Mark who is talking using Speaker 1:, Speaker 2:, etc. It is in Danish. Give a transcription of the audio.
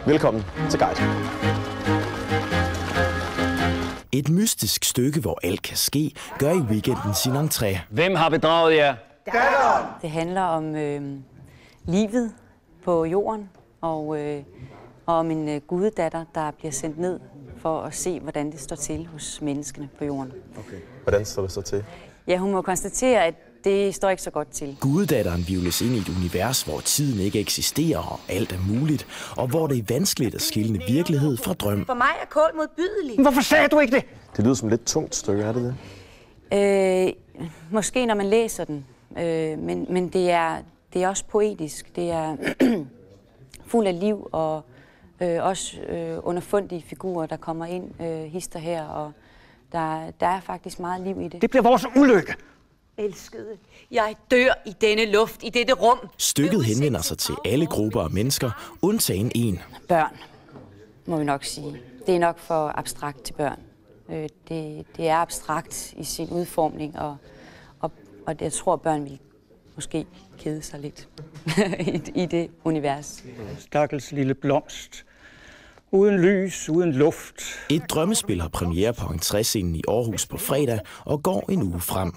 Speaker 1: Velkommen til Guide.
Speaker 2: Et mystisk stykke, hvor alt kan ske, gør i weekenden sin entré.
Speaker 3: Hvem har bedraget jer?
Speaker 4: Det handler om livet på jorden og om en guddatter, der bliver sendt ned for at se, hvordan det står til hos menneskene på jorden.
Speaker 1: Okay. Hvordan står det så til?
Speaker 4: Ja, hun må konstatere, at det står ikke så godt til.
Speaker 2: Guddatteren hvirvles ind i et univers, hvor tiden ikke eksisterer og alt er muligt, og hvor det er vanskeligt at skille virkelighed fra drøm.
Speaker 5: For mig er kål modbydelig.
Speaker 3: Hvorfor sagde du ikke det?
Speaker 1: Det lyder som et lidt tungt stykke, er det det?
Speaker 4: Måske når man læser den, men det er også poetisk. Det er fuld af liv og også underfundige figurer, der kommer ind hister her, og der er faktisk meget liv i det.
Speaker 3: Det bliver vores ulykke.
Speaker 5: Elskede, jeg dør i denne luft, i dette rum.
Speaker 2: Stykket henvender sig til alle grupper af mennesker, undtagen en.
Speaker 4: Børn, må vi nok sige. Det er nok for abstrakt til børn. Det er abstrakt i sin udformning, og jeg tror, børn vil måske kede sig lidt i det univers.
Speaker 3: Stakkels lille blomst. Uden lys, uden luft.
Speaker 2: Et drømmespil har premiere på entréscenen i Aarhus på fredag og går en uge frem.